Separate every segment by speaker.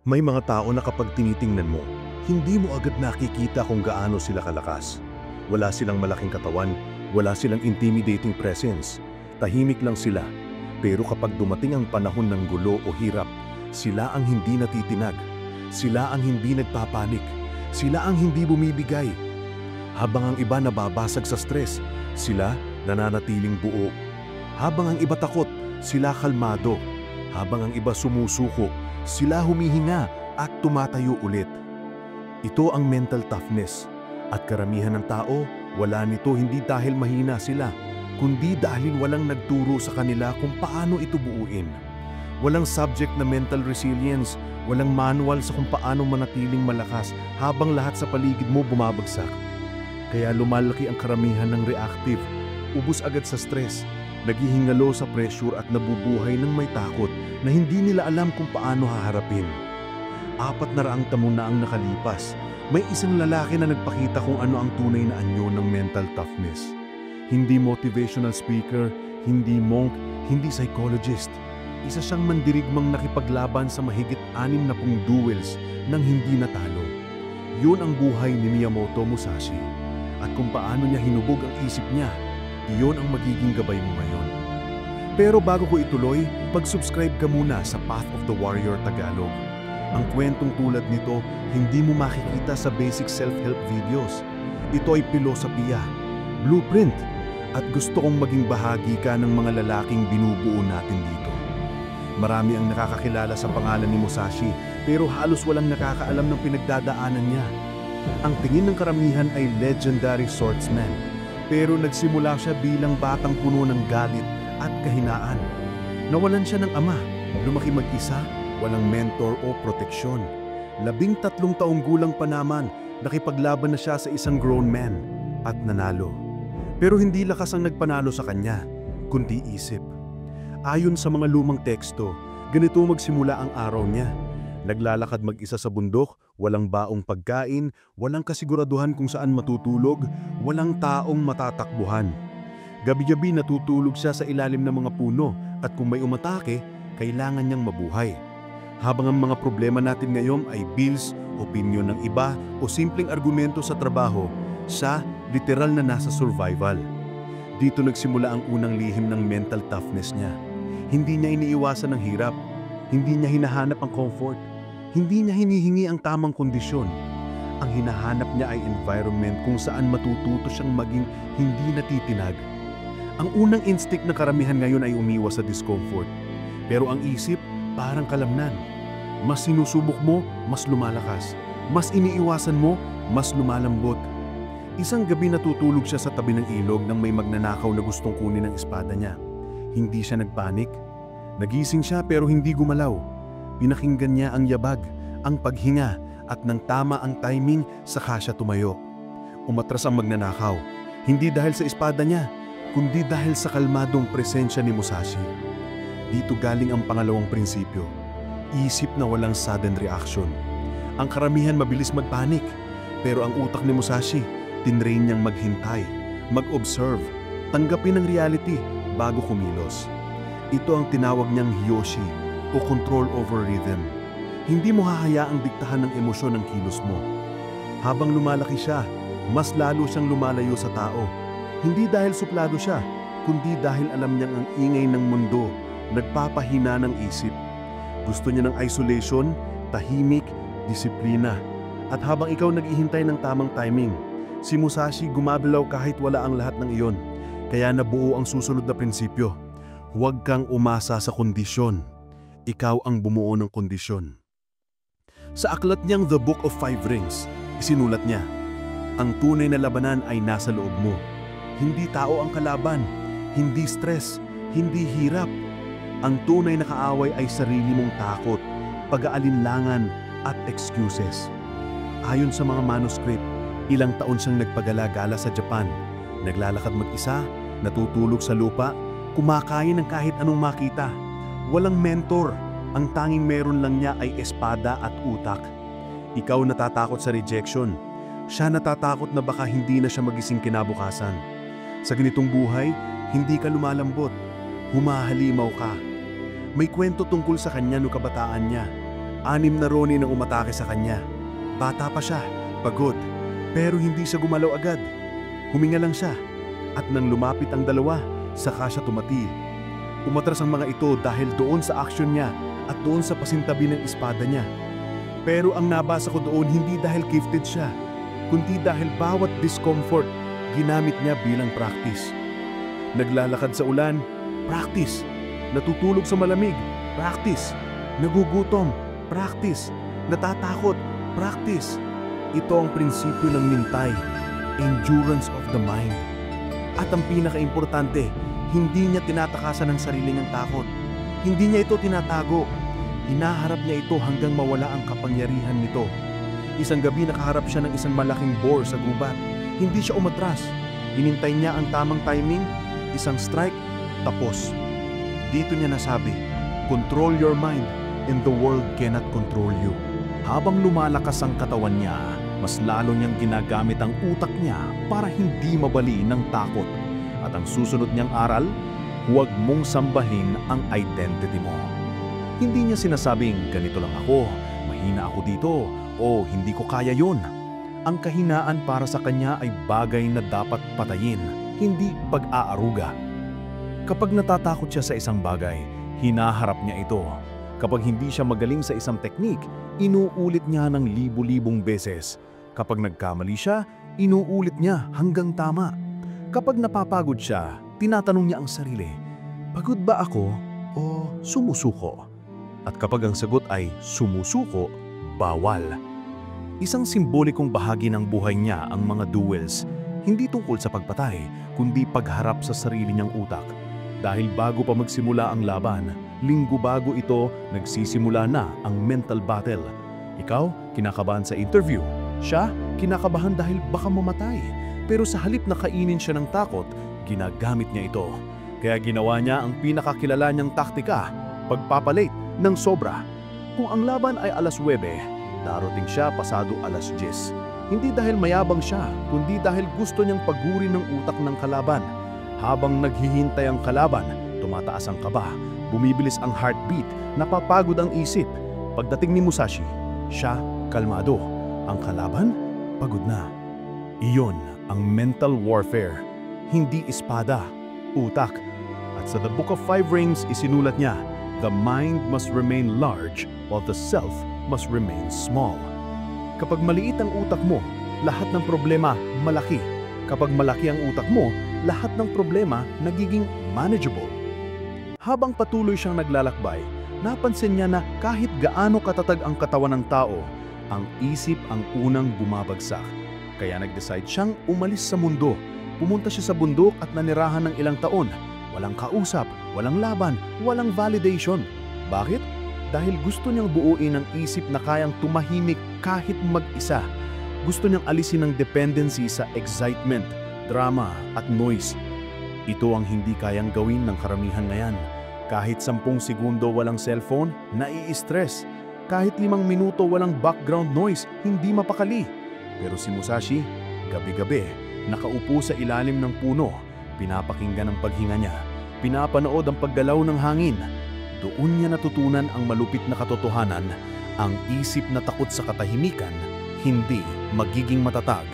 Speaker 1: May mga tao na kapag tinitingnan mo, hindi mo agad nakikita kung gaano sila kalakas. Wala silang malaking katawan, wala silang intimidating presence. Tahimik lang sila. Pero kapag dumating ang panahon ng gulo o hirap, sila ang hindi natitinag. Sila ang hindi nagpapanik. Sila ang hindi bumibigay. Habang ang iba nababasag sa stress, sila nananatiling buo. Habang ang iba takot, sila kalmado. Habang ang iba sumusuko, sila humihinga at tumatayo ulit. Ito ang mental toughness. At karamihan ng tao, wala nito hindi dahil mahina sila, kundi dahil walang nagturo sa kanila kung paano ito buuin. Walang subject na mental resilience, walang manual sa kung paano manatiling malakas habang lahat sa paligid mo bumabagsak. Kaya lumalaki ang karamihan ng reactive, ubos agad sa stress, naghihingalo sa pressure at nabubuhay ng may takot na hindi nila alam kung paano haharapin. 400 taon na ang nakalipas, may isang lalaki na nagpakita kung ano ang tunay na anyo ng mental toughness. Hindi motivational speaker, hindi monk, hindi psychologist. Isa siyang mandirigmang nakipaglaban sa mahigit 60 duels nang hindi natalo. Yun ang buhay ni Miyamoto Musashi. At kung paano niya hinubog ang isip niya, iyon ang magiging gabay mo ngayon. Pero bago ko ituloy, pag-subscribe ka muna sa Path of the Warrior Tagalog. Ang kwentong tulad nito, hindi mo makikita sa basic self-help videos. Ito ay filosofiya, blueprint, at gusto kong maging bahagi ka ng mga lalaking binubuo natin dito. Marami ang nakakakilala sa pangalan ni Musashi, pero halos walang nakakaalam ng pinagdadaanan niya. Ang tingin ng karamihan ay legendary swordsman, pero nagsimula siya bilang batang puno ng galit at kahinaan. Nawalan siya ng ama, lumaki mag-isa, walang mentor o proteksyon. 13 taong gulang pa naman, nakipaglaban na siya sa isang grown man at nanalo. Pero hindi lakas ang nagpanalo sa kanya, kundi isip. Ayon sa mga lumang teksto, ganito magsimula ang araw niya. Naglalakad mag-isa sa bundok, walang baong pagkain, walang kasiguraduhan kung saan matutulog, walang taong matatakbuhan. Gabi-gabi natutulog siya sa ilalim ng mga puno at kung may umatake, kailangan niyang mabuhay. Habang ang mga problema natin ngayon ay bills, opinyon ng iba o simpleng argumento sa trabaho, siya literal na nasa survival. Dito nagsimula ang unang lihim ng mental toughness niya. Hindi niya iniiwasan ang hirap, hindi niya hinahanap ang comfort, hindi niya hinihingi ang tamang kondisyon. Ang hinahanap niya ay environment kung saan matututo siyang maging hindi natitinag. Ang unang instinct ng karamihan ngayon ay umiwas sa discomfort. Pero ang isip, parang kalamnan. Mas sinusubok mo, mas lumalakas. Mas iniiwasan mo, mas lumalambot. Isang gabi natutulog siya sa tabi ng ilog nang may magnanakaw na gustong kunin ang espada niya. Hindi siya nagpanik. Nagising siya pero hindi gumalaw. Pinakinggan niya ang yabag, ang paghinga, at nang tama ang timing, saka siya tumayo. Umatras ang magnanakaw. Hindi dahil sa espada niya, kundi dahil sa kalmadong presensya ni Musashi. Dito galing ang pangalawang prinsipyo. Isip na walang sudden reaction. Ang karamihan mabilis magpanik, pero ang utak ni Musashi, tinrain niyang maghintay, mag-observe, tanggapin ang reality bago kumilos. Ito ang tinawag niyang Hyoshi o control over rhythm. Hindi mo hahayaang diktahan ng emosyon ng kilos mo. Habang lumalaki siya, mas lalo siyang lumalayo sa tao. Hindi dahil suplado siya, kundi dahil alam niyang ang ingay ng mundo nagpapahina ng isip. Gusto niya ng isolation, tahimik, disiplina. At habang ikaw naghihintay ng tamang timing, si Musashi gumagalaw kahit wala ang lahat ng iyon. Kaya nabuo ang susunod na prinsipyo. Huwag kang umasa sa kondisyon. Ikaw ang bumuo ng kondisyon. Sa aklat niyang The Book of Five Rings, isinulat niya, ang tunay na labanan ay nasa loob mo. Hindi tao ang kalaban, hindi stress, hindi hirap. Ang tunay na kaaway ay sarili mong takot, pag-aalinlangan at excuses. Ayon sa mga manuscript, ilang taon siyang nagpagala-gala sa Japan. Naglalakad mag-isa, natutulog sa lupa, kumakain ng kahit anong makita. Walang mentor, ang tanging meron lang niya ay espada at utak. Ikaw natatakot sa rejection, siya natatakot na baka hindi na siya magising kinabukasan. Sa ganitong buhay, hindi ka lumalambot, humahalimaw ka. May kwento tungkol sa kanya no kabataan niya. 6 na Ronin ang umatake sa kanya. Bata pa siya, pagod, pero hindi siya gumalaw agad. Huminga lang siya, at nang lumapit ang dalawa, saka siya tumatil. Umatras ang mga ito dahil doon sa aksyon niya at doon sa pasintabi ng espada niya. Pero ang nabasa ko doon hindi dahil gifted siya, kundi dahil bawat discomfort ginamit niya bilang practice. Naglalakad sa ulan, practice. Natutulog sa malamig, practice. Nagugutom, practice. Natatakot, practice. Ito ang prinsipyo ng Mintay, endurance of the mind. At ang pinakaimportante, hindi niya tinatakasan ang sarili niyang takot. Hindi niya ito tinatago. Hinaharap niya ito hanggang mawala ang kapangyarihan nito. Isang gabi nakaharap siya ng isang malaking boar sa gubat. Hindi siya umatras. Hinintay niya ang tamang timing, isang strike, tapos. Dito niya nasabi, control your mind and the world cannot control you. Habang lumalakas ang katawan niya, mas lalo niyang ginagamit ang utak niya para hindi mabali ng takot. At ang susunod niyang aral, huwag mong sambahin ang identity mo. Hindi niya sinasabing, ganito lang ako, mahina ako dito, o hindi ko kaya yun. Ang kahinaan para sa kanya ay bagay na dapat patayin, hindi pag-aaruga. Kapag natatakot siya sa isang bagay, hinaharap niya ito. Kapag hindi siya magaling sa isang teknik, inuulit niya ng libu-libong beses. Kapag nagkamali siya, inuulit niya hanggang tama. Kapag napapagod siya, tinatanong niya ang sarili, pagod ba ako o sumusuko? At kapag ang sagot ay sumusuko, bawal. Isang simbolikong bahagi ng buhay niya ang mga duels, hindi tungkol sa pagpatay, kundi pagharap sa sarili niyang utak. Dahil bago pa magsimula ang laban, linggo bago ito, nagsisimula na ang mental battle. Ikaw, kinakabahan sa interview. Siya, kinakabahan dahil baka mamatay. Pero sa halip na kainin siya ng takot, ginagamit niya ito. Kaya ginawa niya ang pinakakilala niyang taktika, pagpapalate ng sobra. Kung ang laban ay alas 9, darating siya pasado alas 10. Hindi dahil mayabang siya, kundi dahil gusto niyang pagurin ng utak ng kalaban. Habang naghihintay ang kalaban, tumataas ang kaba, bumibilis ang heartbeat, napapagod ang isip. Pagdating ni Musashi, siya kalmado. Ang kalaban, pagod na. Iyon ang mental warfare, hindi espada, utak. At sa The Book of Five Rings, isinulat niya, the mind must remain large while the self must remain small. Kapag maliit ang utak mo, lahat ng problema malaki. Kapag malaki ang utak mo, lahat ng problema nagiging manageable. Habang patuloy siyang naglalakbay, napansin niya na kahit gaano katatag ang katawan ng tao, ang isip ang unang bumabagsak. Kaya nag-decide siyang umalis sa mundo. Pumunta siya sa bundok at nanirahan ng ilang taon. Walang kausap, walang laban, walang validation. Bakit? Dahil gusto niyang buuin ang isip na kayang tumahimik kahit mag-isa. Gusto niyang alisin ang dependency sa excitement, drama at noise. Ito ang hindi kayang gawin ng karamihan ngayon. Kahit 10 segundo walang cellphone, nai-stress. Kahit 5 minuto walang background noise, hindi mapakali. Pero si Musashi, gabi-gabi, nakaupo sa ilalim ng puno, pinapakinggan ang paghinga niya, pinapanood ang paggalaw ng hangin. Doon niya natutunan ang malupit na katotohanan, ang isip na takot sa katahimikan, hindi magiging matatag.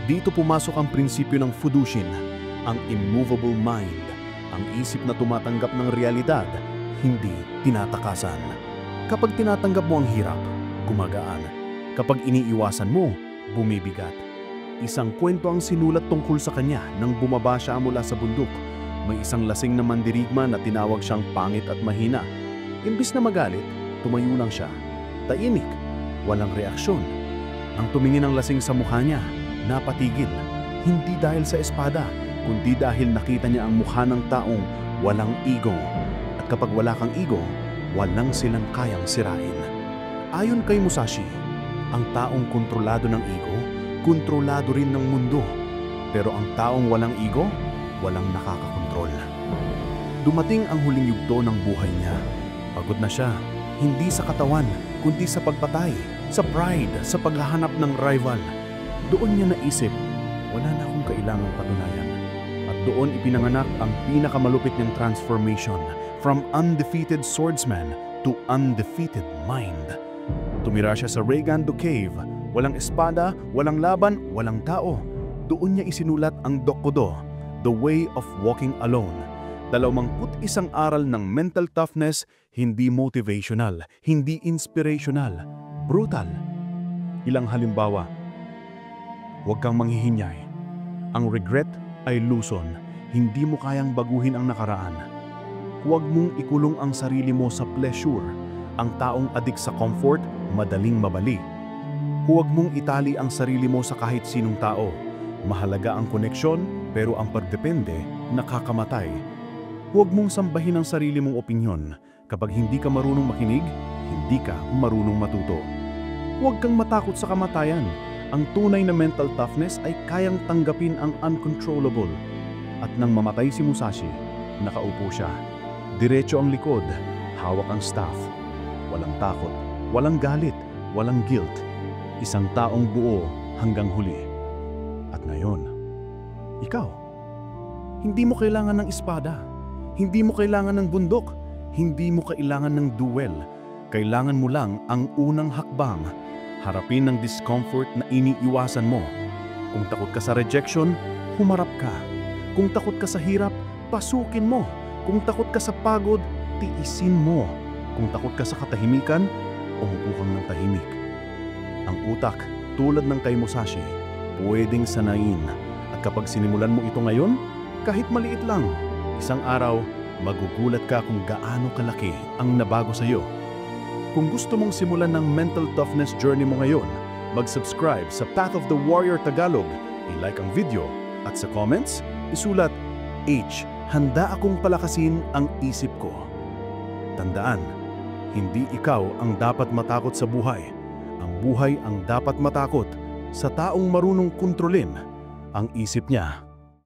Speaker 1: Dito pumasok ang prinsipyo ng Fudushin, ang immovable mind, ang isip na tumatanggap ng realidad, hindi tinatakasan. Kapag tinatanggap mo ang hirap, gumagaan. Kapag iniiwasan mo, bumibigat. Isang kwento ang sinulat tungkol sa kanya nang bumaba siya mula sa bundok. May isang lasing na mandirigma na tinawag siyang pangit at mahina. Imbis na magalit, tumayo lang siya. Tahimik, walang reaksyon. Ang tumingin ng lasing sa mukha niya, napatigil. Hindi dahil sa espada, kundi dahil nakita niya ang mukha ng taong walang ego. At kapag wala kang ego, walang silang kayang sirain. Ayon kay Musashi, ang taong kontrolado ng ego, kontrolado rin ng mundo. Pero ang taong walang ego, walang nakakakontrol. Dumating ang huling yugto ng buhay niya. Pagod na siya, hindi sa katawan, kundi sa pagpatay, sa pride, sa paghahanap ng rival. Doon niya naisip, wala na akong kailangang patunayan. At doon ipinanganak ang pinakamalupit niyang transformation from undefeated swordsman to undefeated mind. Tumira siya sa Regando Cave. Walang espada, walang laban, walang tao. Doon niya isinulat ang Dokudo, The Way of Walking Alone. 21 aral ng mental toughness, hindi motivational, hindi inspirational, brutal. Ilang halimbawa. Huwag kang manghihinyay. Ang regret ay luson, hindi mo kayang baguhin ang nakaraan. Huwag mong ikulong ang sarili mo sa pleasure. Ang taong adik sa comfort, madaling mabali. Huwag mong itali ang sarili mo sa kahit sinong tao. Mahalaga ang koneksyon, pero ang pagdepende, nakakamatay. Huwag mong sambahin ang sarili mong opinyon. Kapag hindi ka marunong makinig, hindi ka marunong matuto. Huwag kang matakot sa kamatayan. Ang tunay na mental toughness ay kayang tanggapin ang uncontrollable. At nang mamatay si Musashi, nakaupo siya. Diretso ang likod, hawak ang staff. Walang takot, walang galit, walang guilt. Isang taong buo hanggang huli. At ngayon, ikaw, hindi mo kailangan ng espada. Hindi mo kailangan ng bundok. Hindi mo kailangan ng duel. Kailangan mo lang ang unang hakbang. Harapin ang discomfort na iniiwasan mo. Kung takot ka sa rejection, humarap ka. Kung takot ka sa hirap, pasukin mo. Kung takot ka sa pagod, tiisin mo. Kung takot ka sa katahimikan, umupo kang ng tahimik. Ang utak, tulad ng kay Musashi, pwedeng sanayin. At kapag sinimulan mo ito ngayon, kahit maliit lang, isang araw, magugulat ka kung gaano kalaki ang nabago sa iyo. Kung gusto mong simulan ng mental toughness journey mo ngayon, mag-subscribe sa Path of the Warrior Tagalog, i-like ang video, at sa comments, isulat, H, handa akong palakasin ang isip ko. Tandaan, hindi ikaw ang dapat matakot sa buhay. Ang buhay ang dapat matakot sa taong marunong kontrolin ang isip niya.